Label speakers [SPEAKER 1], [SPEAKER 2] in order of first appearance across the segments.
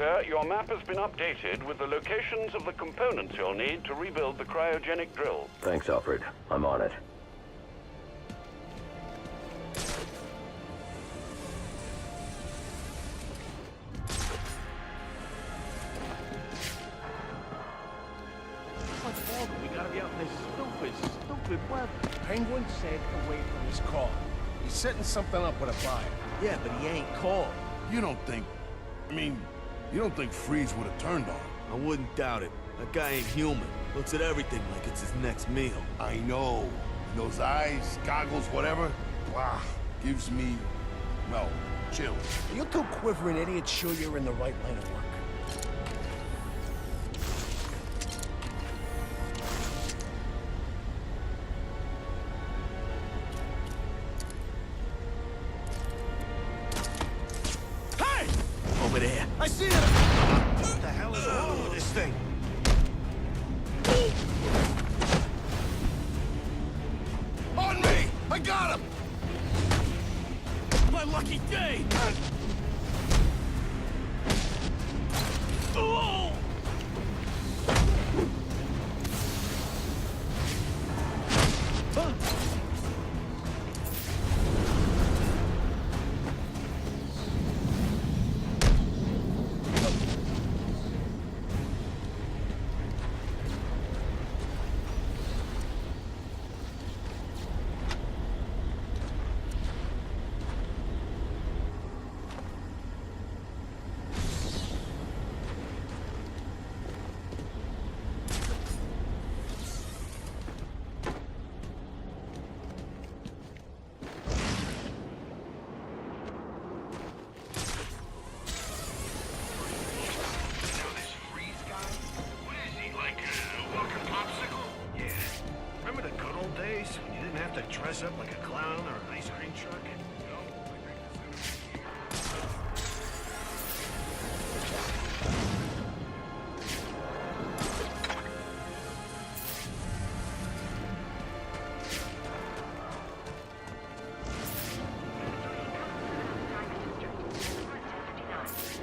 [SPEAKER 1] sir. Your map has been updated with the locations of the components you'll need to rebuild the cryogenic drill.
[SPEAKER 2] Thanks, Alfred. I'm on it.
[SPEAKER 3] We gotta be out in this stupid weather. Penguin said away from his car. He's setting something up with a buyer. Yeah, but he ain't called.
[SPEAKER 4] You don't think... you don't think Freeze would have turned on him?
[SPEAKER 5] I wouldn't doubt it. That guy ain't human. Looks at everything like it's his next meal.
[SPEAKER 4] I know. And those eyes, goggles, whatever, wow, gives me, well, chills.
[SPEAKER 3] You two quivering idiots sure you're in the right line of work?
[SPEAKER 5] Over there.
[SPEAKER 3] I see him! What the hell is wrong with this thing?
[SPEAKER 4] On me! I got him!
[SPEAKER 5] My lucky day! Oh!
[SPEAKER 3] Dress up like a clown or an ice cream truck?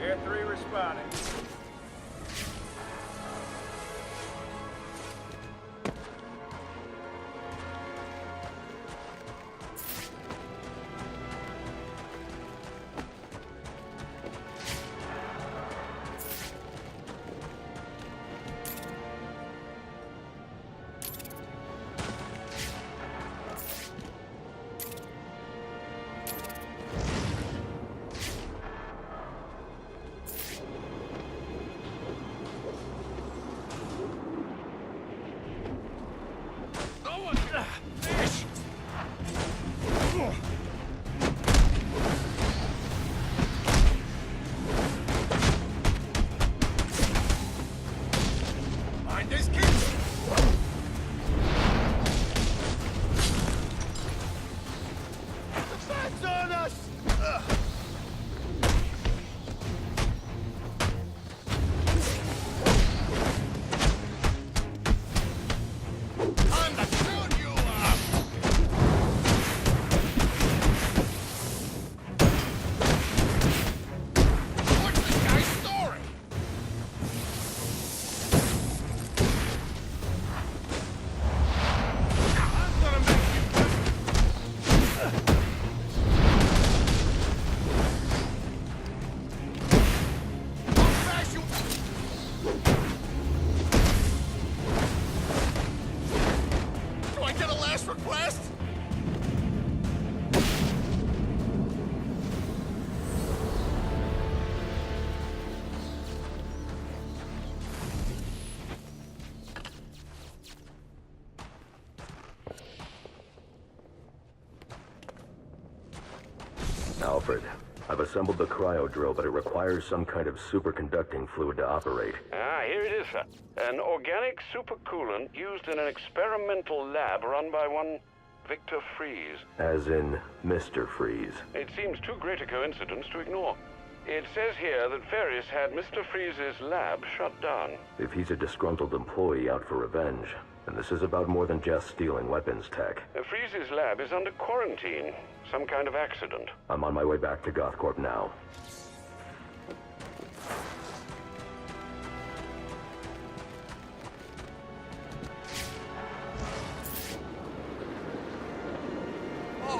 [SPEAKER 3] Air 3 responding.
[SPEAKER 2] Alfred, I've assembled the cryodrill, but it requires some kind of superconducting fluid to operate.
[SPEAKER 1] Ah, here it is, sir. An organic supercoolant used in an experimental lab run by one Victor Freeze.
[SPEAKER 2] As in Mr. Freeze.
[SPEAKER 1] It seems too great a coincidence to ignore. It says here that Ferris had Mr. Freeze's lab shut down.
[SPEAKER 2] If he's a disgruntled employee out for revenge, then this is about more than just stealing weapons tech.
[SPEAKER 1] Freeze's lab is under quarantine. Some kind of accident.
[SPEAKER 2] I'm on my way back to Gothcorp now.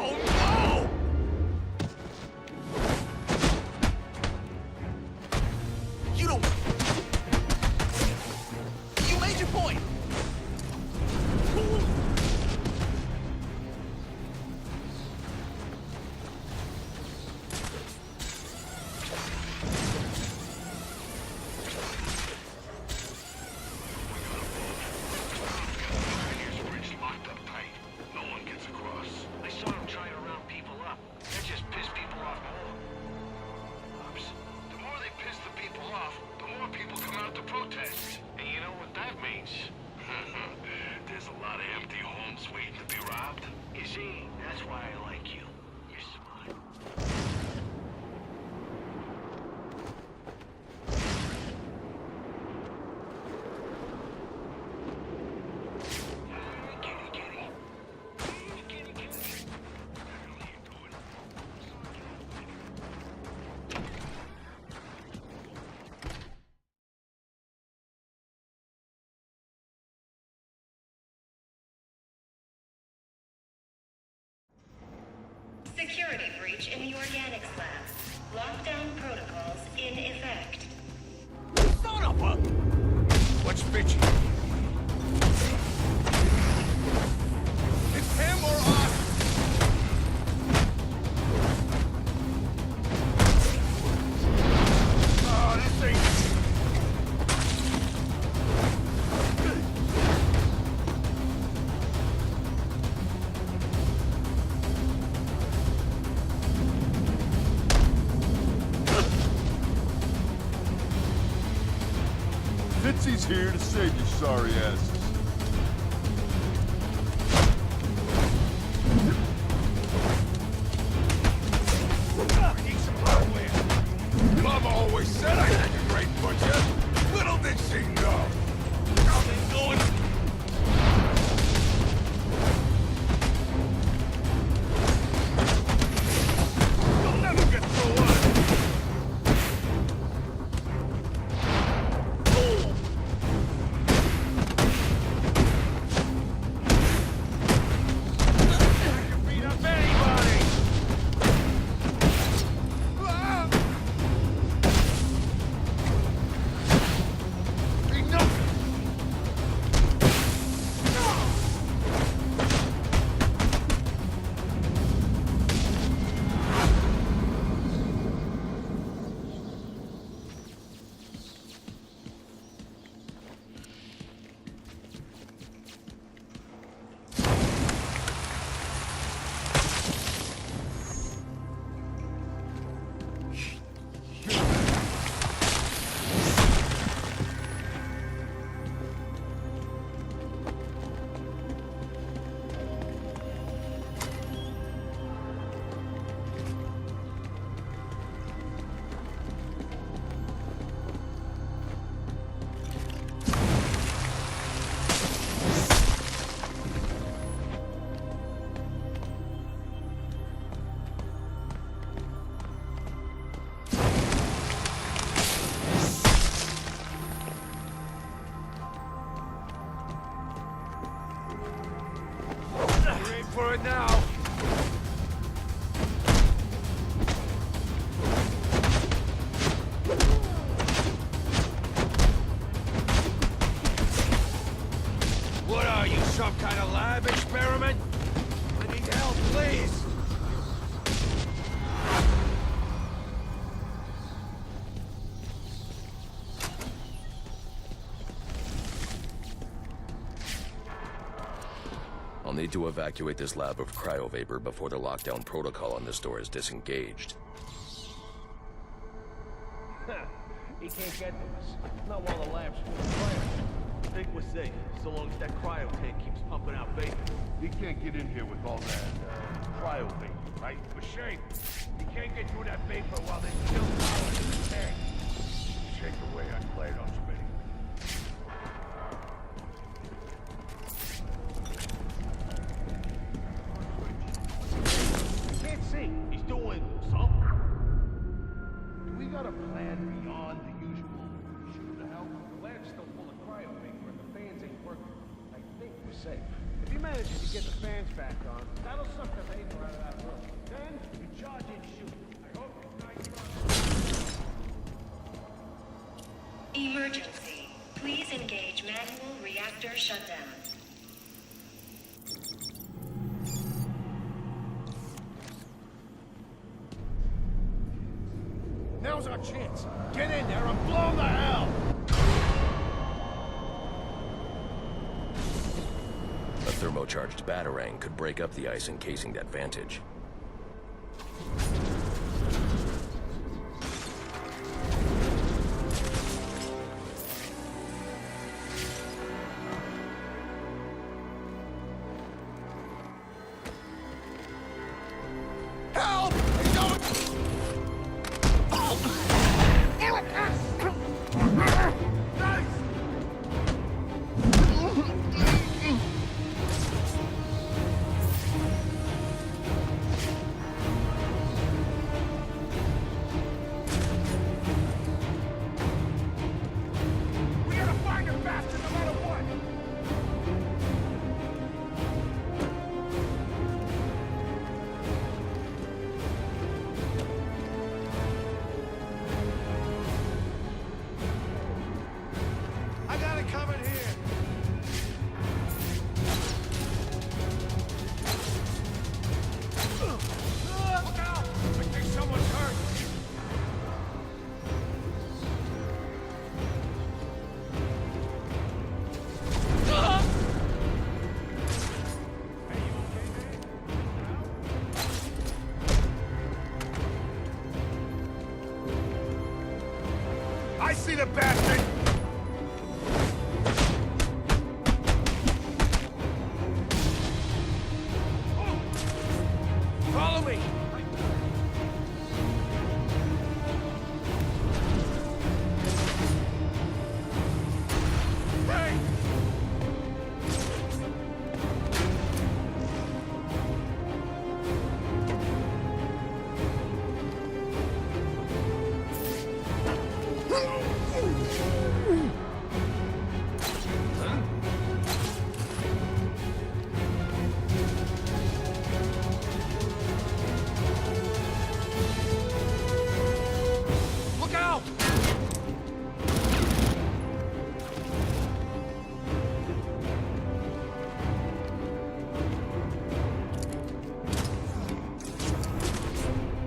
[SPEAKER 4] Oh, no!
[SPEAKER 5] You don't... You made your point!
[SPEAKER 6] Security breach in the organics lab. Lockdown protocols in effect.
[SPEAKER 3] Son of a... What's bitchy? It's him or us! Oh, this ain't...
[SPEAKER 4] Fitzy's here to save your sorry asses.
[SPEAKER 3] I need some hardware.
[SPEAKER 4] Mama always said I had a great butcher. Little did she know.
[SPEAKER 3] How they going? You'll never get through us. For it now. What are you, some kind of lab experiment? I need help, please.
[SPEAKER 2] I'll need to evacuate this lab of cryovapor before the lockdown protocol on this door is disengaged.
[SPEAKER 3] He can't get to us. Not while the lab's full of cryo.
[SPEAKER 5] I think we're safe, so long as that cryo tank keeps pumping out vapor.
[SPEAKER 4] He can't get in here with all that, cryo vapor, right?
[SPEAKER 3] For shame. He can't get through that vapor while there's still power in the tank.
[SPEAKER 4] Shake away on Clayton's spinning.
[SPEAKER 3] Can't see. He's doing something. Do we got a plan beyond the usual shoot to help? The lab's still full of cryo vapor and the fans ain't working. I think we're safe. If he manages to get the fans back on, that'll suck the vapor out of that
[SPEAKER 6] shutdown.
[SPEAKER 3] Now's our chance. Get in there and blow the hell!
[SPEAKER 2] A thermocharged batarang could break up the ice encasing that vantage.
[SPEAKER 3] Help! He's going! Nice! We gotta find him faster no matter what! I got it covered here. Look out! I think someone's hurt. Hey, you okay, man? I see the bastard! Follow me! Hey! Look out!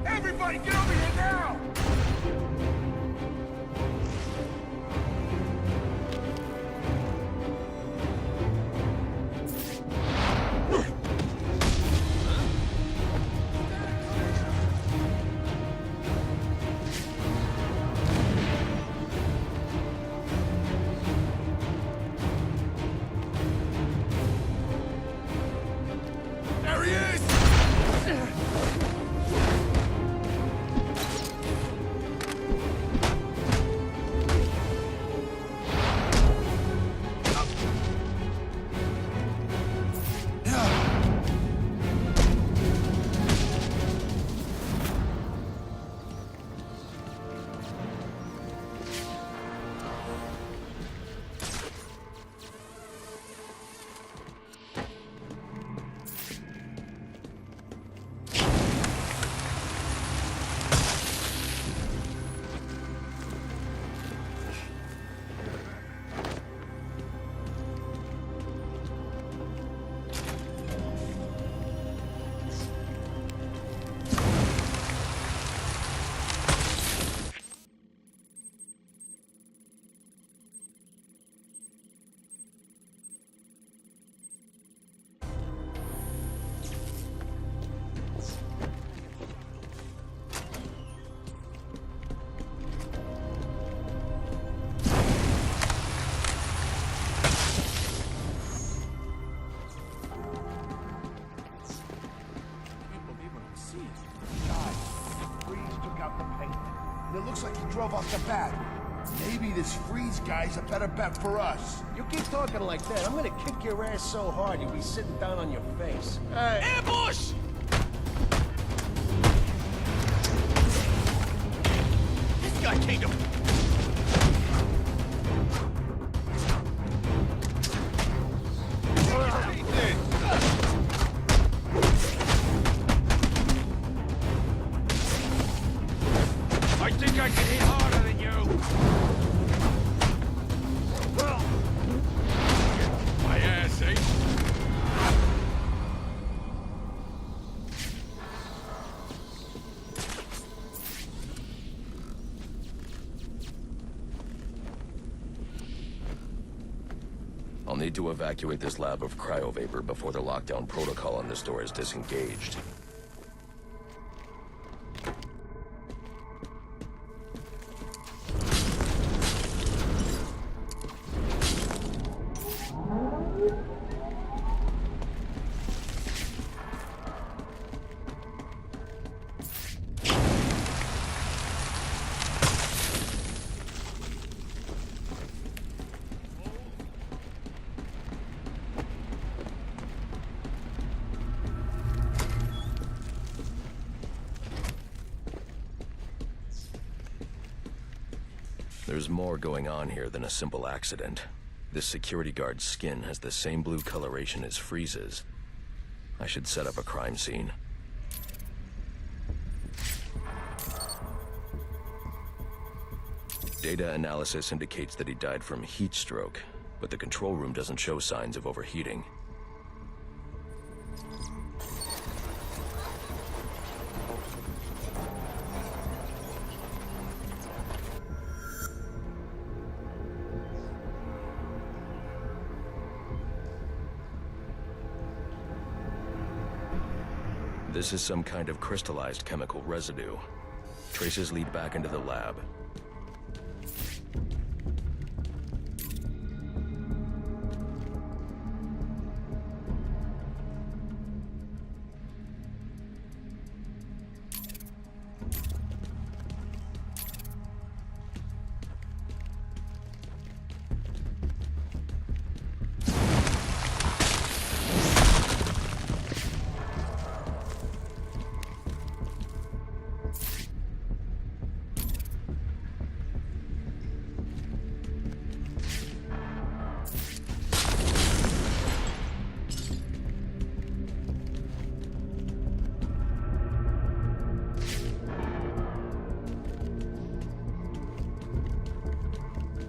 [SPEAKER 3] Everybody get over here now! There he is! Guys, Freeze took out the paint. And it looks like he drove off the bat. Maybe this Freeze guy's a better bet for us.
[SPEAKER 7] You keep talking like that, I'm gonna kick your ass so hard you'll be sitting down on your face. Hey!
[SPEAKER 5] Ambush! This guy came to...
[SPEAKER 3] I think I can hit harder than you.
[SPEAKER 2] need to evacuate this lab of cryovapor before the lockdown protocol on this door is disengaged. There's more going on here than a simple accident. This security guard's skin has the same blue coloration as Freeze's. I should set up a crime scene. Data analysis indicates that he died from heat stroke, but the control room doesn't show signs of overheating. This is some kind of crystallized chemical residue. Traces lead back into the lab.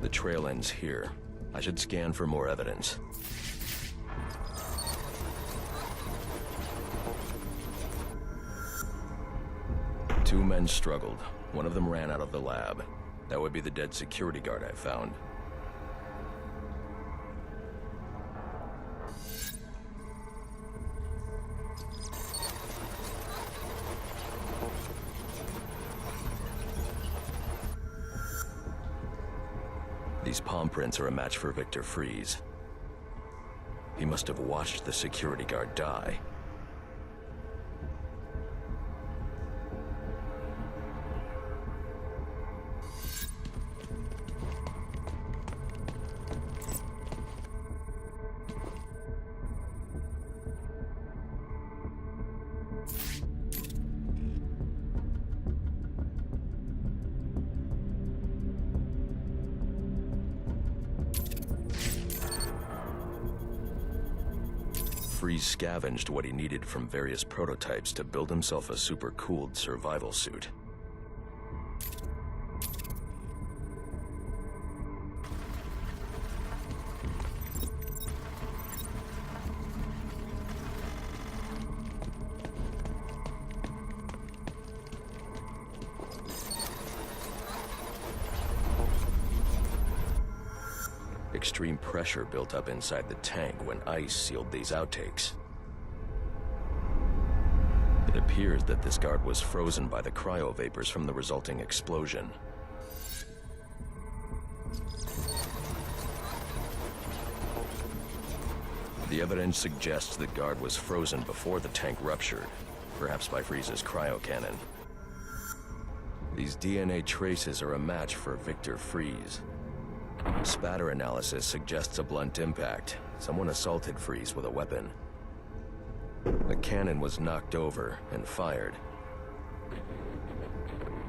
[SPEAKER 2] The trail ends here. I should scan for more evidence. Two men struggled. One of them ran out of the lab. That would be the dead security guard I found. These palm prints are a match for Victor Freeze. He must have watched the security guard die. Freeze scavenged what he needed from various prototypes to build himself a super-cooled survival suit. Extreme pressure built up inside the tank when ice sealed these outtakes. It appears that this guard was frozen by the cryovapors from the resulting explosion. The evidence suggests the guard was frozen before the tank ruptured, perhaps by Freeze's cryocannon. These DNA traces are a match for Victor Freeze. Spatter analysis suggests a blunt impact. Someone assaulted Freeze with a weapon. The cannon was knocked over and fired.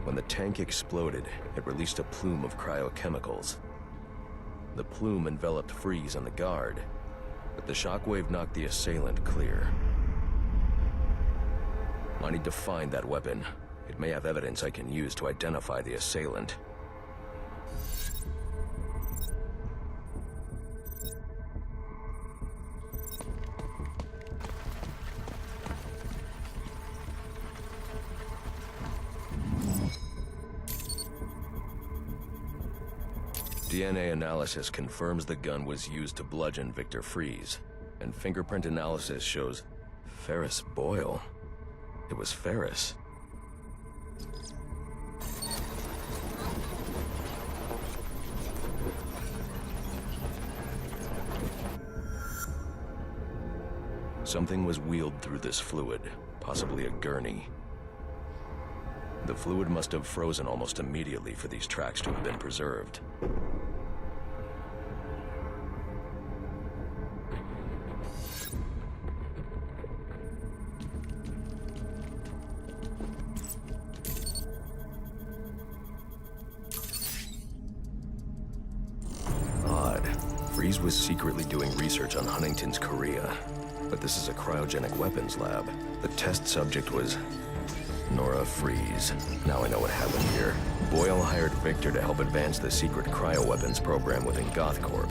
[SPEAKER 2] When the tank exploded, it released a plume of cryochemicals. The plume enveloped Freeze and the guard, but the shockwave knocked the assailant clear. I need to find that weapon. It may have evidence I can use to identify the assailant. DNA analysis confirms the gun was used to bludgeon Victor Fries, and fingerprint analysis shows Ferris Boyle. It was Ferris. Something was wheeled through this fluid, possibly a gurney. The fluid must have frozen almost immediately for these tracks to have been preserved. Odd. Fries was secretly doing research on Huntington's Korea. But this is a cryogenic weapons lab. The test subject was Nora Fries. Now I know what happened here. Boyle hired Victor to help advance the secret cryoweapons program within GothCorp.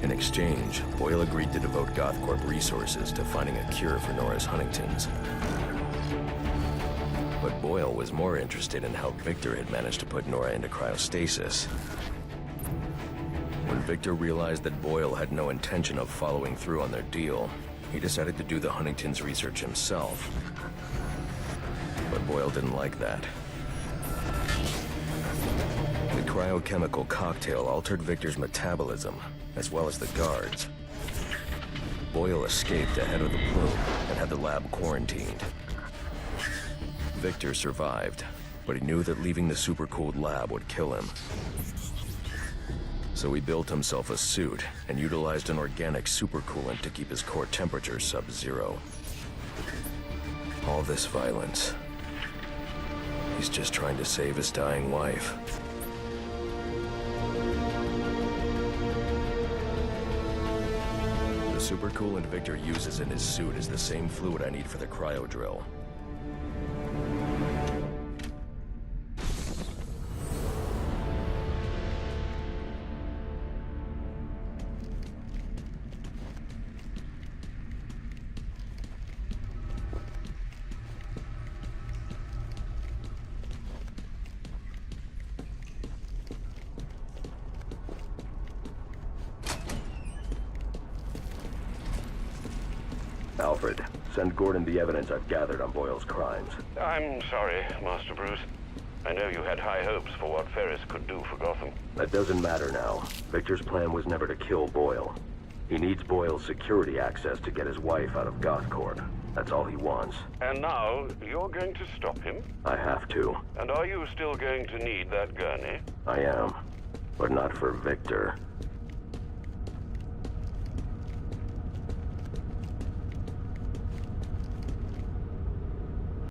[SPEAKER 2] In exchange, Boyle agreed to devote GothCorp resources to finding a cure for Nora's Huntington's. But Boyle was more interested in how Victor had managed to put Nora into cryostasis. When Victor realized that Boyle had no intention of following through on their deal, he decided to do the Huntington's research himself. But Boyle didn't like that. The cryochemical cocktail altered Victor's metabolism, as well as the guards. Boyle escaped ahead of the plume and had the lab quarantined. Victor survived, but he knew that leaving the supercooled lab would kill him. So he built himself a suit and utilized an organic supercoolant to keep his core temperature sub-zero. All this violence. He's just trying to save his dying wife. The supercoolant Victor uses in his suit is the same fluid I need for the cryodrill. Alfred, send Gordon the evidence I've gathered on Boyle's crimes.
[SPEAKER 1] I'm sorry, Master Bruce. I know you had high hopes for what Ferris could do for Gotham.
[SPEAKER 2] That doesn't matter now. Victor's plan was never to kill Boyle. He needs Boyle's security access to get his wife out of GothCorp. That's all he wants.
[SPEAKER 1] And now, you're going to stop him?
[SPEAKER 2] I have to.
[SPEAKER 1] And are you still going to need that gun, eh?
[SPEAKER 2] I am. But not for Victor.